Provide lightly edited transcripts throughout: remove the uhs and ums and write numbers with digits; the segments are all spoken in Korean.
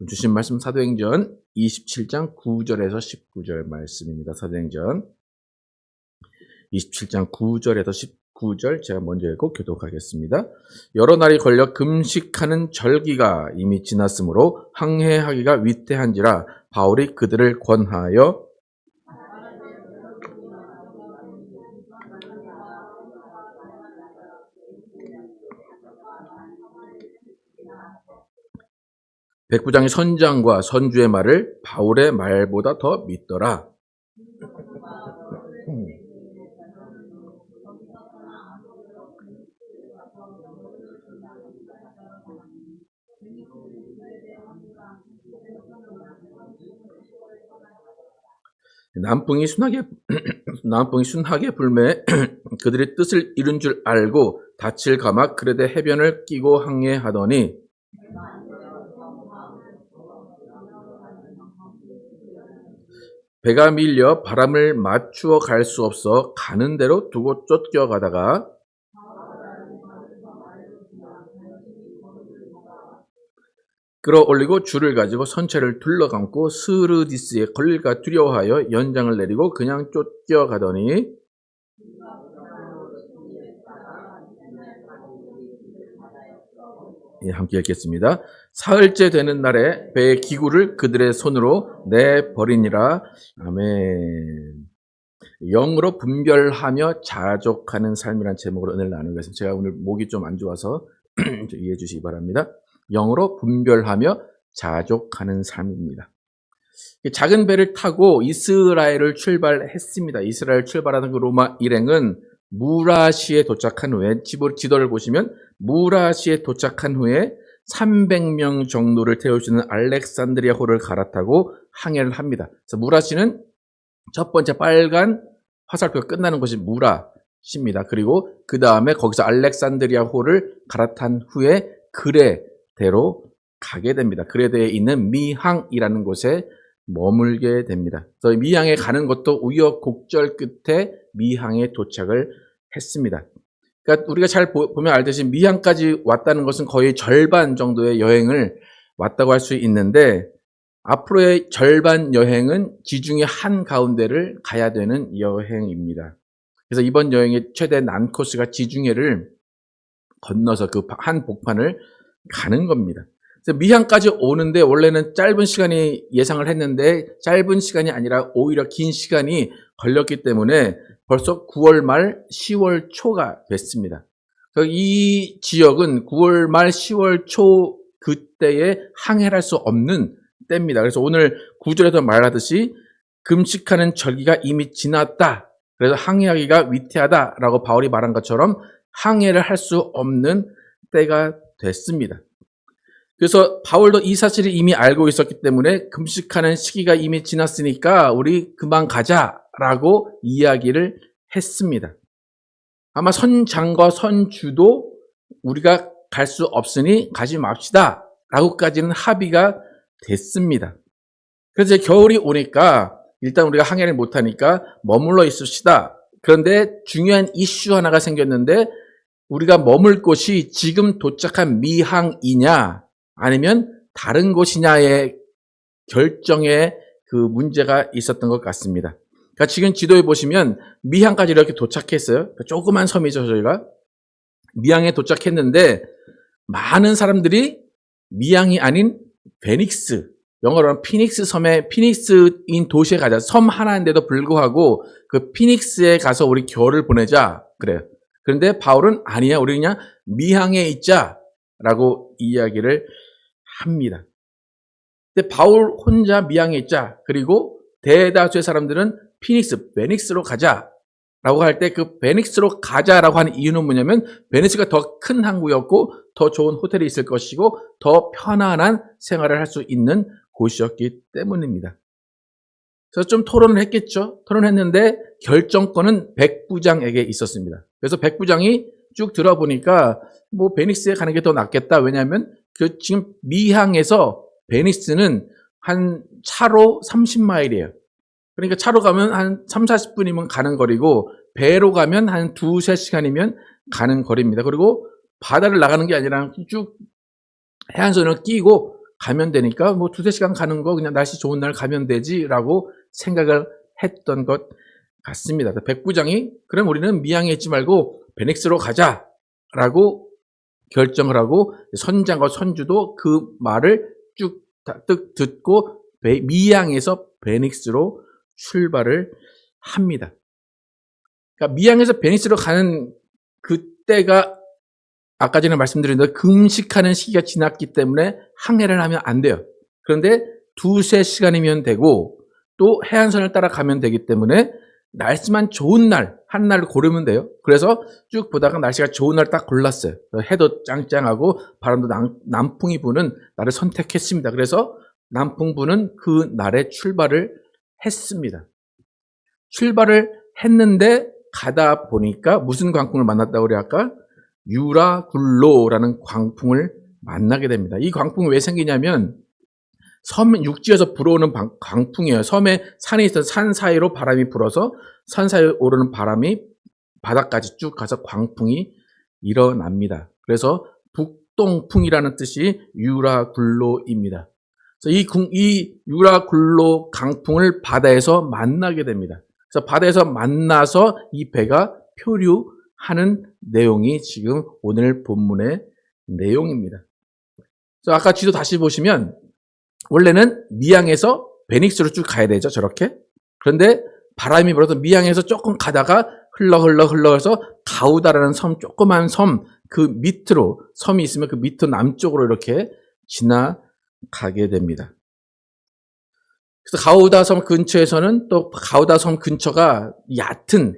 주신 말씀 사도행전 27장 9절에서 19절 말씀입니다. 사도행전 27장 9절에서 19절 제가 먼저 읽고 교독하겠습니다. 여러 날이 걸려 금식하는 절기가 이미 지났으므로 항해하기가 위태한지라 바울이 그들을 권하여 백부장이 선장과 선주의 말을 바울의 말보다 더 믿더라. 남풍이 순하게 불매 그들의 뜻을 이룬 줄 알고 닻을 감아 그레데 해변을 끼고 항해하더니 배가 밀려 바람을 맞추어 갈 수 없어 가는 대로 두고 쫓겨가다가 끌어올리고 줄을 가지고 선체를 둘러감고 스르디스에 걸릴까 두려워하여 연장을 내리고 그냥 쫓겨가더니 함께 읽겠습니다. 사흘째 되는 날에 배의 기구를 그들의 손으로 내버리니라. 아멘. 영으로 분별하며 자족하는 삶이란 제목으로 은혜를 나누겠습니다. 제가 오늘 목이 좀 안 좋아서 이해해 주시기 바랍니다. 영으로 분별하며 자족하는 삶입니다. 작은 배를 타고 이스라엘을 출발했습니다. 이스라엘 출발하는 그 로마 일행은 무라시에 도착한 후에 지도를 보시면 무라시에 도착한 후에 300명 정도를 태울 수 있는 알렉산드리아호를 갈아타고 항해를 합니다. 그래서 무라시는 첫 번째 빨간 화살표가 끝나는 곳이 무라시입니다. 그리고 그 다음에 거기서 알렉산드리아호를 갈아탄 후에 그레데로 가게 됩니다. 그레데에 있는 미항이라는 곳에 머물게 됩니다. 그래서 미항에 가는 것도 우여곡절 끝에 미항에 도착을 했습니다. 그러니까 우리가 잘 보면 알듯이 미항까지 왔다는 것은 거의 절반 정도의 여행을 왔다고 할 수 있는데 앞으로의 절반 여행은 지중해 한가운데를 가야 되는 여행입니다. 그래서 이번 여행의 최대 난코스가 지중해를 건너서 그 한 복판을 가는 겁니다. 그래서 미항까지 오는데 원래는 짧은 시간이 예상을 했는데 짧은 시간이 아니라 오히려 긴 시간이 걸렸기 때문에 벌써 9월 말 10월 초가 됐습니다. 이 지역은 9월 말 10월 초 그때에 항해를 할 수 없는 때입니다. 그래서 오늘 9절에서 말하듯이 금식하는 절기가 이미 지났다. 그래서 항해하기가 위태하다라고 바울이 말한 것처럼 항해를 할 수 없는 때가 됐습니다. 그래서 바울도 이 사실을 이미 알고 있었기 때문에 금식하는 시기가 이미 지났으니까 우리 그만 가자라고 이야기를 했습니다. 아마 선장과 선주도 우리가 갈 수 없으니 가지 맙시다 라고까지는 합의가 됐습니다. 그래서 이제 겨울이 오니까 일단 우리가 항해를 못하니까 머물러 있읍시다. 그런데 중요한 이슈 하나가 생겼는데 우리가 머물 곳이 지금 도착한 미항이냐 아니면 다른 곳이냐의 결정에 그 문제가 있었던 것 같습니다. 그러니까 지금 지도에 보시면 미항까지 이렇게 도착했어요. 그러니까 조그만 섬이죠, 저희가. 미항에 도착했는데 많은 사람들이 미항이 아닌 베닉스, 영어로는 피닉스 섬에 피닉스인 도시에 가자. 섬 하나인데도 불구하고 그 피닉스에 가서 우리 겨울을 보내자. 그래요. 그런데 바울은 아니야. 우리 그냥 미항에 있자라고 이야기를 합니다. 근데 바울 혼자 미항에 있자. 그리고 대다수의 사람들은 피닉스, 베닉스로 가자라고 할 때 그 베닉스로 가자라고 하는 이유는 뭐냐면 베니스가 더 큰 항구였고 더 좋은 호텔이 있을 것이고 더 편안한 생활을 할 수 있는 곳이었기 때문입니다. 그래서 좀 토론을 했겠죠. 토론했는데 결정권은 백부장에게 있었습니다. 그래서 백부장이 쭉 들어보니까 뭐 베니스에 가는 게 더 낫겠다. 왜냐하면 그 지금 미항에서 베니스는 한 차로 30마일이에요. 그러니까 차로 가면 한 3, 40분이면 가는 거리고 배로 가면 한 2, 3시간이면 가는 거리입니다. 그리고 바다를 나가는 게 아니라 쭉 해안선을 끼고 가면 되니까 뭐 2-3시간 가는 거 그냥 날씨 좋은 날 가면 되지라고 생각을 했던 것 같습니다. 백부장이 그럼 우리는 미양에 있지 말고 베닉스로 가자라고 결정을 하고 선장과 선주도 그 말을 쭉 듣고 미양에서 베닉스로 출발을 합니다. 그러니까 미양에서 베닉스로 가는 그때가 아까 전에 말씀드린 대로 금식하는 시기가 지났기 때문에 항해를 하면 안 돼요. 그런데 2-3시간이면 되고 또 해안선을 따라가면 되기 때문에 날씨만 좋은 날, 한 날을 고르면 돼요. 그래서 쭉 보다가 날씨가 좋은 날 딱 골랐어요. 해도 짱짱하고 바람도 남풍이 부는 날을 선택했습니다. 그래서 남풍 부는 그 날에 출발을 했습니다. 출발을 했는데 가다 보니까 무슨 광풍을 만났다고 그래 아까? 유라굴로라는 광풍을 만나게 됩니다. 이 광풍이 왜 생기냐면 육지에서 불어오는 광풍이에요. 섬에 산에 있던 산 사이로 바람이 불어서 산 사이로 오르는 바람이 바닥까지 쭉 가서 광풍이 일어납니다. 그래서 북동풍이라는 뜻이 유라굴로입니다. 그래서 이 유라굴로 강풍을 바다에서 만나게 됩니다. 그래서 바다에서 만나서 이 배가 표류하는 내용이 지금 오늘 본문의 내용입니다. 그래서 아까 지도 다시 보시면 원래는 미양에서 베닉스로 쭉 가야 되죠, 저렇게. 그런데 바람이 불어서 미양에서 조금 가다가 흘러서 가우다라는 섬, 조그만 섬, 그 밑으로, 섬이 있으면 그 밑으로 남쪽으로 이렇게 지나가게 됩니다. 그래서 가우다 섬 근처에서는 또 가우다 섬 근처가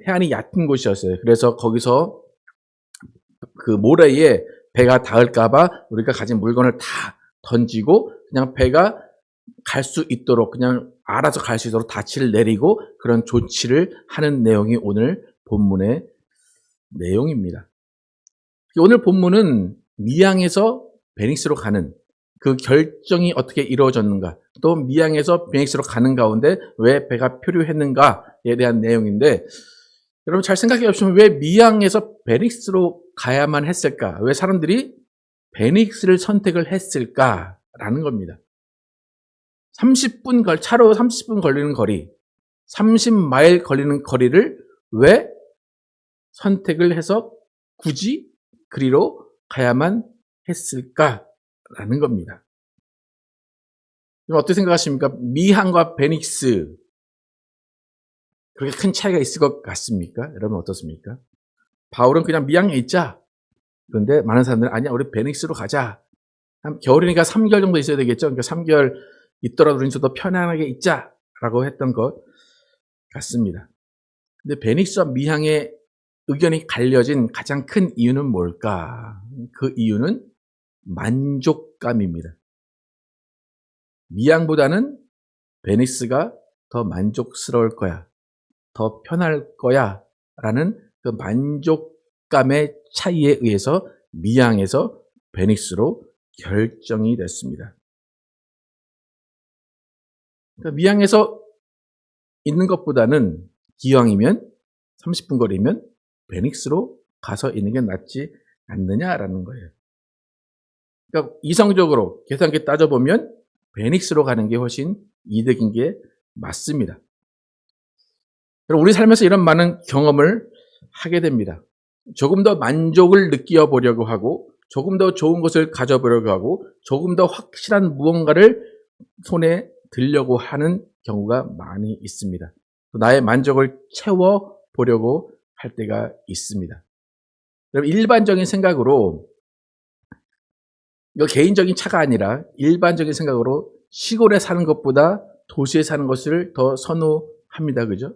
해안이 얕은 곳이었어요. 그래서 거기서 그 모래에 배가 닿을까봐 우리가 가진 물건을 다 던지고 그냥 배가 갈 수 있도록 그냥 알아서 갈 수 있도록 닻을 내리고 그런 조치를 하는 내용이 오늘 본문의 내용입니다. 오늘 본문은 미양에서 베닉스로 가는 그 결정이 어떻게 이루어졌는가, 또 미양에서 베닉스로 가는 가운데 왜 배가 표류했는가에 대한 내용인데, 여러분 잘 생각해 보시면 왜 미양에서 베닉스로 가야만 했을까? 왜 사람들이 베닉스를 선택을 했을까라는 겁니다. 차로 30분 걸리는 거리, 30마일 걸리는 거리를 왜 선택을 해서 굳이 그리로 가야만 했을까라는 겁니다. 어떻게 생각하십니까? 미항과 베닉스 그렇게 큰 차이가 있을 것 같습니까? 여러분 어떻습니까? 바울은 그냥 미항에 있자. 그런데 많은 사람들은 아니야, 우리 베닉스로 가자. 겨울이니까 3개월 정도 있어야 되겠죠. 그러니까 3개월 있더라도 우리는 더 편안하게 있자라고 했던 것 같습니다. 근데 베닉스와 미항의 의견이 갈려진 가장 큰 이유는 뭘까? 그 이유는 만족감입니다. 미항보다는 베닉스가 더 만족스러울 거야, 더 편할 거야 라는 그 만족감의 차이에 의해서 미항에서 베닉스로 결정이 됐습니다. 그러니까 미항에서 있는 것보다는 기왕이면 30분 거리면 베닉스로 가서 있는 게 낫지 않느냐라는 거예요. 그러니까 이성적으로 계산기 따져보면 베닉스로 가는 게 훨씬 이득인 게 맞습니다. 우리 삶에서 이런 많은 경험을 하게 됩니다. 조금 더 만족을 느껴보려고 하고, 조금 더 좋은 것을 가져보려고 하고, 조금 더 확실한 무언가를 손에 들려고 하는 경우가 많이 있습니다. 나의 만족을 채워보려고 할 때가 있습니다. 여러분, 일반적인 생각으로, 이거 개인적인 차가 아니라 일반적인 생각으로 시골에 사는 것보다 도시에 사는 것을 더 선호합니다. 그죠?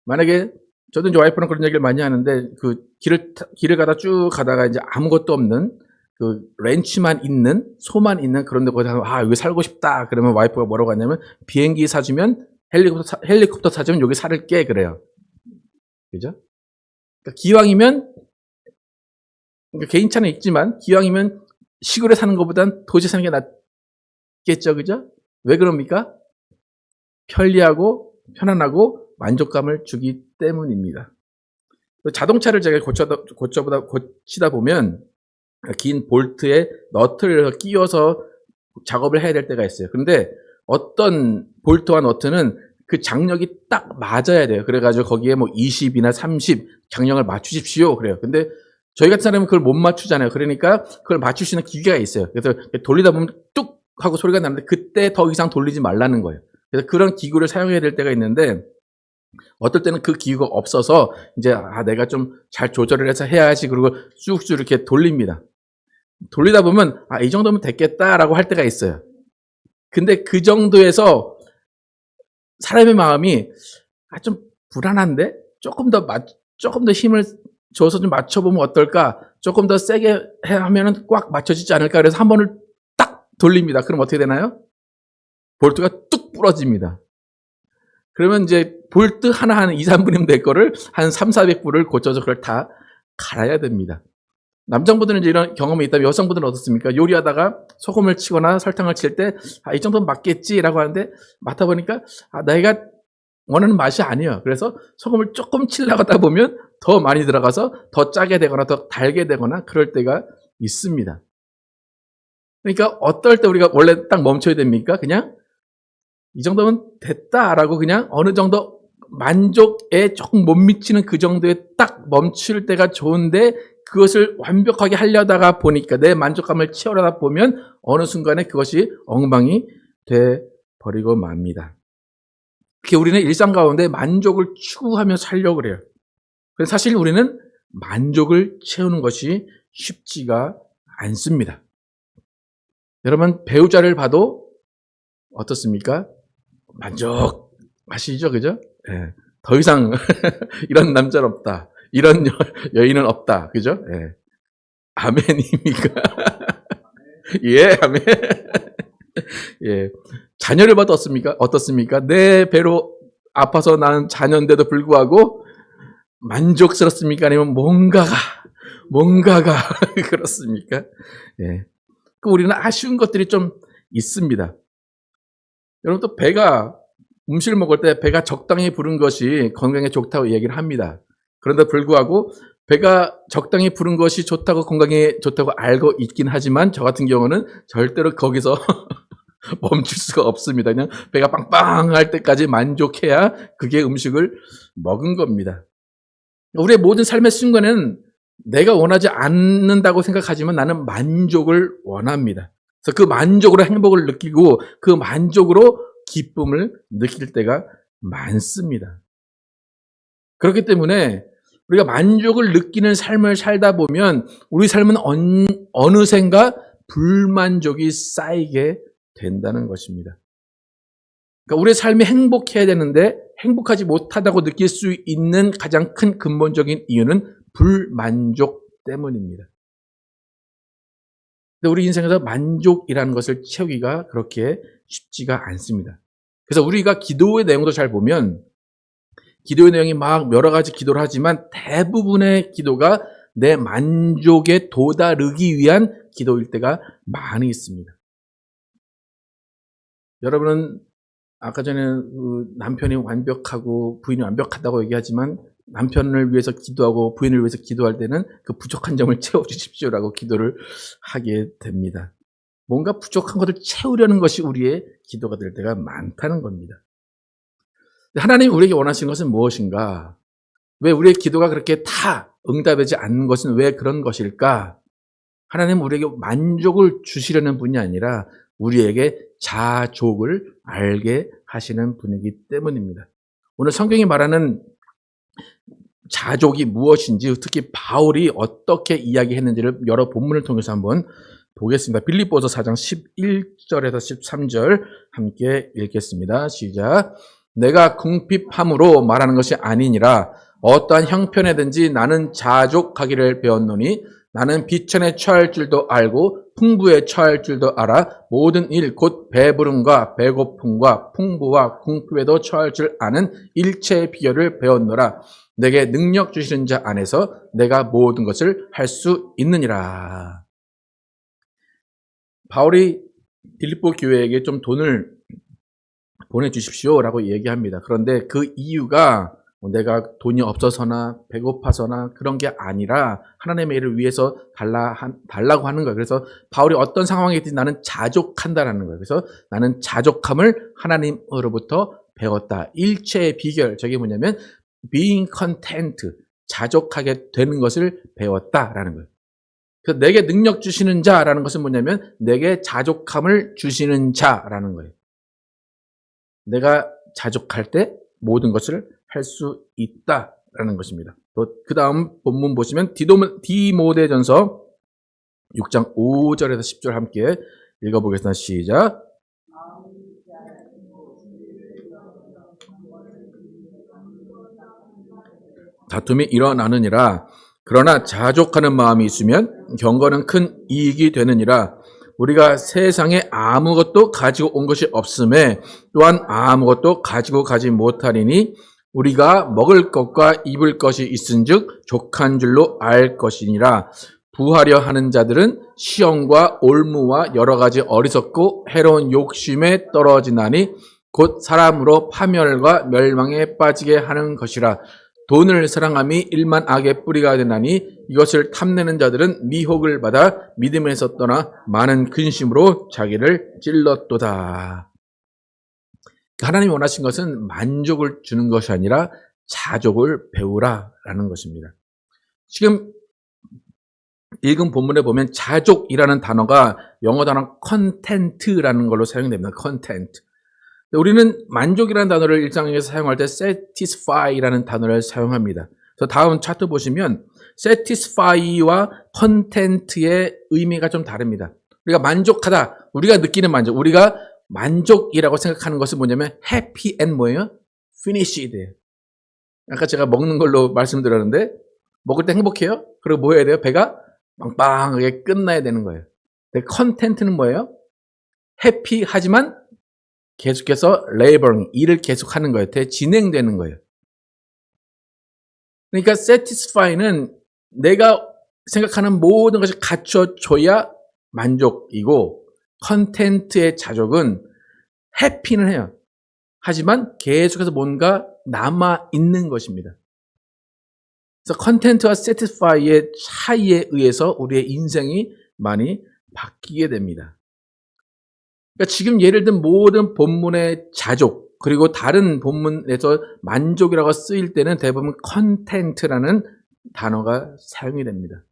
만약에 저도 이제 와이프랑 그런 얘기를 많이 하는데, 그 길을 가다 쭉 가다가 이제 아무것도 없는 그 렌치만 있는, 소만 있는 그런 데 거기서 여기 살고 싶다 그러면 와이프가 뭐라고 하냐면, 비행기 사주면 헬리콥터 사주면 여기 살을게 그래요. 그죠? 그러니까 기왕이면, 그러니까 개인차는 있지만 기왕이면 시골에 사는 것보단 도시에 사는 게 낫겠죠. 그죠? 왜 그럽니까? 편리하고 편안하고 만족감을 주기 때문입니다. 자동차를 제가 고치다 보면 긴 볼트에 너트를 끼워서 작업을 해야 될 때가 있어요. 근데 어떤 볼트와 너트는 그 장력이 딱 맞아야 돼요. 그래가지고 거기에 뭐 20이나 30 장력을 맞추십시오. 그래요. 근데 저희 같은 사람은 그걸 못 맞추잖아요. 그러니까 그걸 맞출 수 있는 기계가 있어요. 그래서 돌리다 보면 뚝 하고 소리가 나는데 그때 더 이상 돌리지 말라는 거예요. 그래서 그런 기구를 사용해야 될 때가 있는데 어떨 때는 그 기구가 없어서 이제 내가 좀 잘 조절을 해서 해야지 그리고 쑥쑥 이렇게 돌립니다. 돌리다 보면 이 정도면 됐겠다라고 할 때가 있어요. 근데 그 정도에서 사람의 마음이 좀 불안한데 조금 더 힘을 줘서 좀 맞춰보면 어떨까? 조금 더 세게 하면은 꽉 맞춰지지 않을까? 그래서 한 번을 딱 돌립니다. 그럼 어떻게 되나요? 볼트가 뚝 부러집니다. 그러면 이제 볼트 하나 한 2, 3분이면 될 거를 한 3, 400불을 고쳐서 그걸 다 갈아야 됩니다. 남성분들은 이제 이런 경험이 있다면 여성분들은 어떻습니까? 요리하다가 소금을 치거나 설탕을 칠 때 이 정도는 맞겠지라고 하는데 맡아보니까 내가 원하는 맛이 아니에요. 그래서 소금을 조금 치려고 하다 보면 더 많이 들어가서 더 짜게 되거나 더 달게 되거나 그럴 때가 있습니다. 그러니까 어떨 때 우리가 원래 딱 멈춰야 됩니까? 그냥 이 정도면 됐다라고 그냥 어느 정도 만족에 조금 못 미치는 그 정도에 딱 멈출 때가 좋은데 그것을 완벽하게 하려다가 보니까 내 만족감을 채우려다 보면 어느 순간에 그것이 엉망이 돼 버리고 맙니다. 그렇게 우리는 일상 가운데 만족을 추구하며 살려고 그래요. 그래서 사실 우리는 만족을 채우는 것이 쉽지가 않습니다. 여러분 배우자를 봐도 어떻습니까? 만족하시죠, 그죠? 예. 더 이상 이런 남자는 없다. 이런 여인은 없다, 그죠? 예. 아멘입니까? 예, 아멘. 예. 자녀를 봐도 어떻습니까? 내 배로 아파서 낳은 자녀인데도 불구하고 만족스럽습니까? 아니면 뭔가가 그렇습니까? 예. 우리는 아쉬운 것들이 좀 있습니다. 여러분 또 배가 음식을 먹을 때 배가 적당히 부른 것이 건강에 좋다고 얘기를 합니다. 그런데 불구하고 배가 적당히 부른 것이 좋다고 건강에 좋다고 알고 있긴 하지만 저 같은 경우는 절대로 거기서 멈출 수가 없습니다. 그냥 배가 빵빵할 때까지 만족해야 그게 음식을 먹은 겁니다. 우리의 모든 삶의 순간에는 내가 원하지 않는다고 생각하지만 나는 만족을 원합니다. 그래서 그 만족으로 행복을 느끼고 그 만족으로 기쁨을 느낄 때가 많습니다. 그렇기 때문에 우리가 만족을 느끼는 삶을 살다 보면 우리 삶은 어느샌가 불만족이 쌓이게 된다는 것입니다. 그러니까 우리의 삶이 행복해야 되는데 행복하지 못하다고 느낄 수 있는 가장 큰 근본적인 이유는 불만족 때문입니다. 근데 우리 인생에서 만족이라는 것을 채우기가 그렇게 쉽지가 않습니다. 그래서 우리가 기도의 내용도 잘 보면 기도의 내용이 막 여러 가지 기도를 하지만 대부분의 기도가 내 만족에 도달하기 위한 기도일 때가 많이 있습니다. 여러분은 아까 전에 남편이 완벽하고 부인이 완벽하다고 얘기하지만 남편을 위해서 기도하고 부인을 위해서 기도할 때는 그 부족한 점을 채워주십시오라고 기도를 하게 됩니다. 뭔가 부족한 것을 채우려는 것이 우리의 기도가 될 때가 많다는 겁니다. 하나님이 우리에게 원하시는 것은 무엇인가? 왜 우리의 기도가 그렇게 다 응답되지 않는 것은 왜 그런 것일까? 하나님은 우리에게 만족을 주시려는 분이 아니라 우리에게 자족을 알게 하시는 분이기 때문입니다. 오늘 성경이 말하는 자족이 무엇인지 특히 바울이 어떻게 이야기했는지를 여러 본문을 통해서 한번 보겠습니다. 빌립보서 4장 11절에서 13절 함께 읽겠습니다. 시작. 내가 궁핍함으로 말하는 것이 아니니라 어떠한 형편에든지 나는 자족하기를 배웠노니 나는 비천에 처할 줄도 알고 풍부에 처할 줄도 알아 모든 일 곧 배부름과 배고픔과 풍부와 궁핍에도 처할 줄 아는 일체의 비결을 배웠노라. 내게 능력 주시는 자 안에서 내가 모든 것을 할 수 있느니라. 바울이 빌립보 교회에게 좀 돈을 보내주십시오라고 얘기합니다. 그런데 그 이유가 내가 돈이 없어서나 배고파서나 그런 게 아니라 하나님의 일을 위해서 달라고 하는 거예요. 그래서 바울이 어떤 상황에 있든지 나는 자족한다라는 거예요. 그래서 나는 자족함을 하나님으로부터 배웠다. 일체의 비결, 저게 뭐냐면 being content, 자족하게 되는 것을 배웠다라는 거예요. 그래서 내게 능력 주시는 자라는 것은 뭐냐면 내게 자족함을 주시는 자라는 거예요. 내가 자족할 때 모든 것을 할 수 있다라는 것입니다. 또 그 다음 본문 보시면 디모데전서 6장 5절에서 10절 함께 읽어보겠습니다. 시작. 다툼이 일어나느니라. 그러나 자족하는 마음이 있으면 경건은 큰 이익이 되느니라. 우리가 세상에 아무것도 가지고 온 것이 없음에 또한 아무것도 가지고 가지 못하리니 우리가 먹을 것과 입을 것이 있은즉 족한 줄로 알 것이니라. 부하려 하는 자들은 시험과 올무와 여러 가지 어리석고 해로운 욕심에 떨어지나니 곧 사람으로 파멸과 멸망에 빠지게 하는 것이라. 돈을 사랑함이 일만 악의 뿌리가 되나니 이것을 탐내는 자들은 미혹을 받아 믿음에서 떠나 많은 근심으로 자기를 찔렀도다. 하나님이 원하신 것은 만족을 주는 것이 아니라 자족을 배우라라는 것입니다. 지금 읽은 본문에 보면 자족이라는 단어가 영어 단어 content라는 걸로 사용됩니다. content. 우리는 만족이라는 단어를 일상에서 사용할 때 satisfy라는 단어를 사용합니다. 그래서 다음 차트 보시면 satisfy와 content의 의미가 좀 다릅니다. 우리가 만족하다, 우리가 느끼는 만족, 우리가 만족이라고 생각하는 것은 뭐냐면 happy and 뭐예요? finished예요. 아까 제가 먹는 걸로 말씀드렸는데 먹을 때 행복해요? 그리고 뭐 해야 돼요? 배가 빵빵하게 끝나야 되는 거예요. 근데 content는 뭐예요? happy 하지만 계속해서 laboring, 일을 계속하는 거예요. 진행되는 거예요. 그러니까 satisfy는 내가 생각하는 모든 것이 갖춰져야 만족이고 content의 자족은 happy는 해요. 하지만 계속해서 뭔가 남아있는 것입니다. 그래서 content와 satisfy의 차이에 의해서 우리의 인생이 많이 바뀌게 됩니다. 그러니까 지금 예를 든 모든 본문의 자족 그리고 다른 본문에서 만족이라고 쓰일 때는 대부분 content라는 단어가 사용이 됩니다.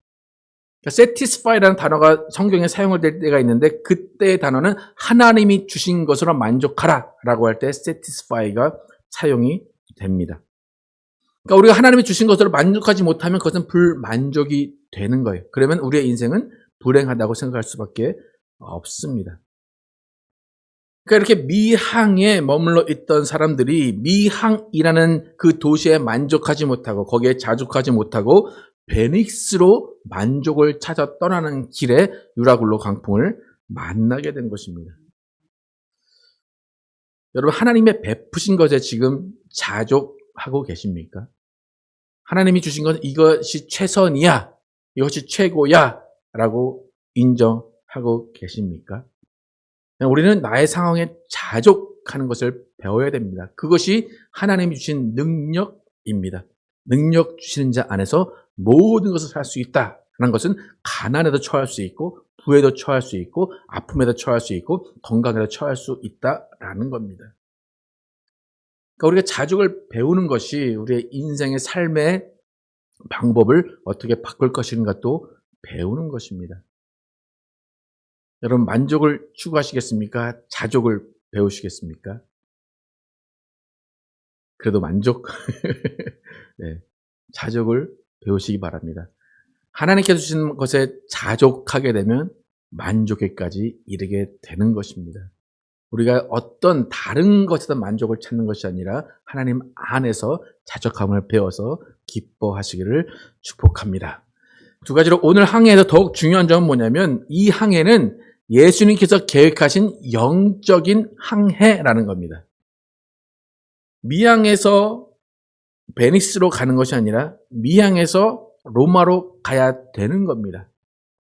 그러니까 satisfy라는 단어가 성경에 사용될 때가 있는데 그때의 단어는 하나님이 주신 것으로 만족하라 라고 할 때 satisfy가 사용이 됩니다. 그러니까 우리가 하나님이 주신 것으로 만족하지 못하면 그것은 불만족이 되는 거예요. 그러면 우리의 인생은 불행하다고 생각할 수밖에 없습니다. 그러니까 이렇게 미항에 머물러 있던 사람들이 미항이라는 그 도시에 만족하지 못하고 거기에 자족하지 못하고 베닉스로 만족을 찾아 떠나는 길에 유라굴로 광풍을 만나게 된 것입니다. 여러분 하나님의 베푸신 것에 지금 자족하고 계십니까? 하나님이 주신 건 이것이 최선이야, 이것이 최고야 라고 인정하고 계십니까? 우리는 나의 상황에 자족하는 것을 배워야 됩니다. 그것이 하나님이 주신 능력입니다. 능력 주시는 자 안에서 모든 것을 할 수 있다는 것은 가난에도 처할 수 있고 부에도 처할 수 있고 아픔에도 처할 수 있고 건강에도 처할 수 있다라는 겁니다. 그러니까 우리가 자족을 배우는 것이 우리의 인생의 삶의 방법을 어떻게 바꿀 것인가 또 배우는 것입니다. 여러분 만족을 추구하시겠습니까? 자족을 배우시겠습니까? 그래도 만족? 네, 자족을 배우시기 바랍니다. 하나님께서 주신 것에 자족하게 되면 만족에까지 이르게 되는 것입니다. 우리가 어떤 다른 것에다 만족을 찾는 것이 아니라 하나님 안에서 자족함을 배워서 기뻐하시기를 축복합니다. 두 가지로 오늘 항해에서 더욱 중요한 점은 뭐냐면 이 항해는 예수님께서 계획하신 영적인 항해라는 겁니다. 미항에서 베니스로 가는 것이 아니라 미항에서 로마로 가야 되는 겁니다.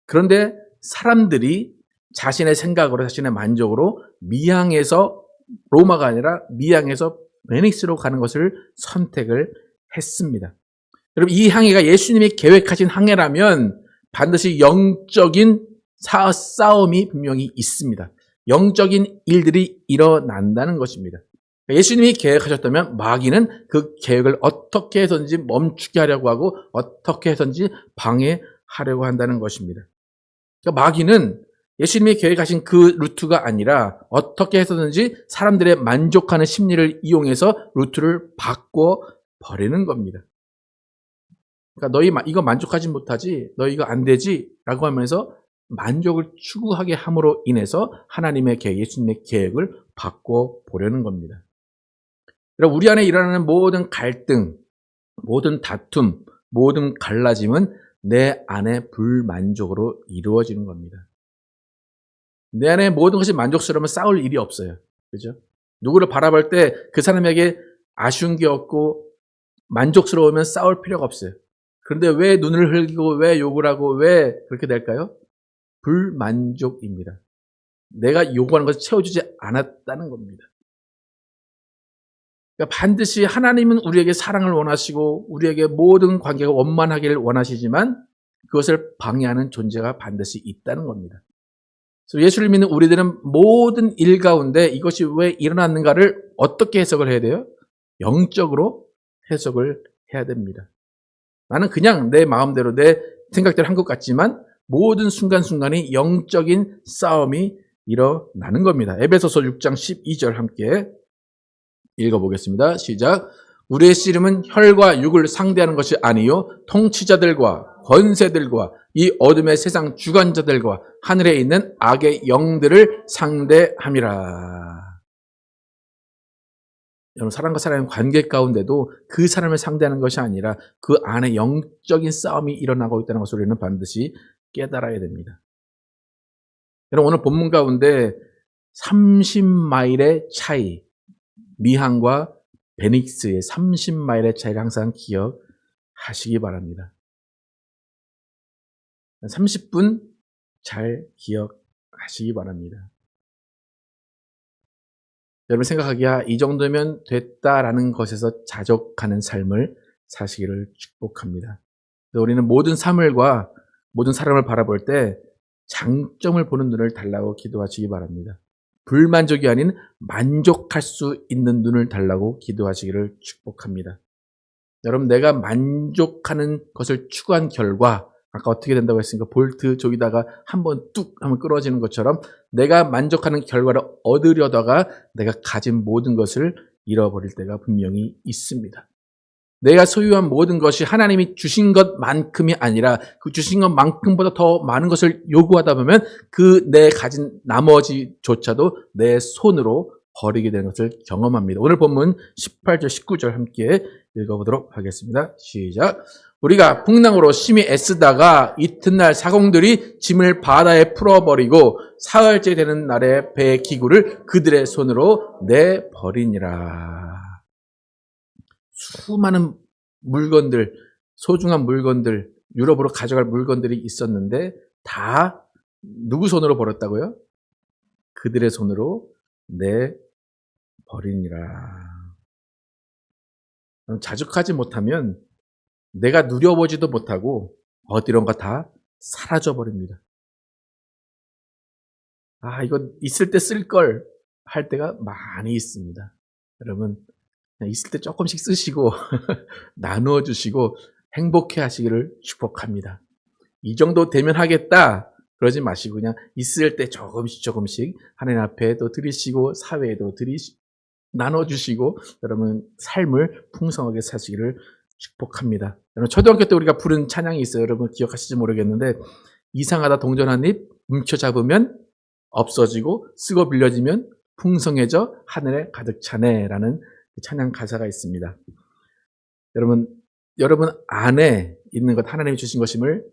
그런데 사람들이 자신의 생각으로 자신의 만족으로 미항에서 로마가 아니라 미항에서 베니스로 가는 것을 선택을 했습니다. 여러분, 이 항해가 예수님이 계획하신 항해라면 반드시 영적인 싸움이 분명히 있습니다. 영적인 일들이 일어난다는 것입니다. 예수님이 계획하셨다면 마귀는 그 계획을 어떻게 해서든지 멈추게 하려고 하고 어떻게 해서든지 방해하려고 한다는 것입니다. 그러니까 마귀는 예수님이 계획하신 그 루트가 아니라 어떻게 해서든지 사람들의 만족하는 심리를 이용해서 루트를 바꿔 버리는 겁니다. 그러니까 너희 이거 만족하지 못하지, 너 이거 안 되지 라고 하면서 만족을 추구하게 함으로 인해서 하나님의 계획, 예수님의 계획을 바꿔 보려는 겁니다. 그러니까 우리 안에 일어나는 모든 갈등, 모든 다툼, 모든 갈라짐은 내 안의 불만족으로 이루어지는 겁니다. 내 안에 모든 것이 만족스러우면 싸울 일이 없어요. 그죠? 누구를 바라볼 때 그 사람에게 아쉬운 게 없고 만족스러우면 싸울 필요가 없어요. 그런데 왜 눈을 흘기고 왜 욕을 하고 왜 그렇게 될까요? 불만족입니다. 내가 요구하는 것을 채워주지 않았다는 겁니다. 그러니까 반드시 하나님은 우리에게 사랑을 원하시고 우리에게 모든 관계가 원만하기를 원하시지만 그것을 방해하는 존재가 반드시 있다는 겁니다. 그래서 예수를 믿는 우리들은 모든 일 가운데 이것이 왜 일어났는가를 어떻게 해석을 해야 돼요? 영적으로 해석을 해야 됩니다. 나는 그냥 내 마음대로 내 생각대로 한 것 같지만 모든 순간순간이 영적인 싸움이 일어나는 겁니다. 에베소서 6장 12절 함께 읽어보겠습니다. 시작. 우리의 씨름은 혈과 육을 상대하는 것이 아니요 통치자들과 권세들과 이 어둠의 세상 주관자들과 하늘에 있는 악의 영들을 상대함이라. 여러분, 사람과 사람의 관계 가운데도 그 사람을 상대하는 것이 아니라 그 안에 영적인 싸움이 일어나고 있다는 것을 우리는 반드시 깨달아야 됩니다. 여러분, 오늘 본문 가운데 30마일의 차이, 미항과 베닉스의 30마일의 차이를 항상 기억하시기 바랍니다. 30분 잘 기억하시기 바랍니다. 여러분 생각하기야 이 정도면 됐다라는 것에서 자족하는 삶을 사시기를 축복합니다. 우리는 모든 사물과 모든 사람을 바라볼 때 장점을 보는 눈을 달라고 기도하시기 바랍니다. 불만족이 아닌 만족할 수 있는 눈을 달라고 기도하시기를 축복합니다. 여러분, 내가 만족하는 것을 추구한 결과 아까 어떻게 된다고 했으니까 볼트 저기다가 한번 뚝 하면 끌어지는 것처럼 내가 만족하는 결과를 얻으려다가 내가 가진 모든 것을 잃어버릴 때가 분명히 있습니다. 내가 소유한 모든 것이 하나님이 주신 것만큼이 아니라 그 주신 것만큼보다 더 많은 것을 요구하다 보면 그 내 가진 나머지조차도 내 손으로 버리게 되는 것을 경험합니다. 오늘 본문 18절 19절 함께 읽어보도록 하겠습니다. 시작. 우리가 풍랑으로 심히 애쓰다가 이튿날 사공들이 짐을 바다에 풀어버리고 사흘째 되는 날에 배의 기구를 그들의 손으로 내버리니라. 수많은 물건들, 소중한 물건들, 유럽으로 가져갈 물건들이 있었는데 다 누구 손으로 버렸다고요? 그들의 손으로 내버리니라. 자족하지 못하면 내가 누려보지도 못하고 어디론가 다 사라져버립니다. 이거 있을 때 쓸 걸 할 때가 많이 있습니다. 여러분, 있을 때 조금씩 쓰시고 나누어 주시고 행복해 하시기를 축복합니다. 이 정도 되면 하겠다 그러지 마시고 그냥 있을 때 조금씩 하나님 앞에 또 드리시고 사회에도 나눠 주시고 여러분 삶을 풍성하게 사시기를 축복합니다. 여러분, 초등학교 때 우리가 부른 찬양이 있어요. 여러분 기억하실지 모르겠는데 이상하다 동전 한 입 움켜잡으면 없어지고 쓰고 빌려지면 풍성해져 하늘에 가득 차네라는 찬양 가사가 있습니다. 여러분 안에 있는 것 하나님이 주신 것임을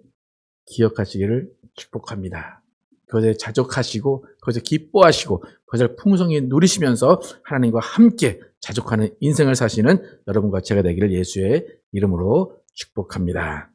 기억하시기를 축복합니다. 그것에 자족하시고 그것에 기뻐하시고 그것을 풍성히 누리시면서 하나님과 함께 자족하는 인생을 사시는 여러분과 제가 되기를 예수의 이름으로 축복합니다.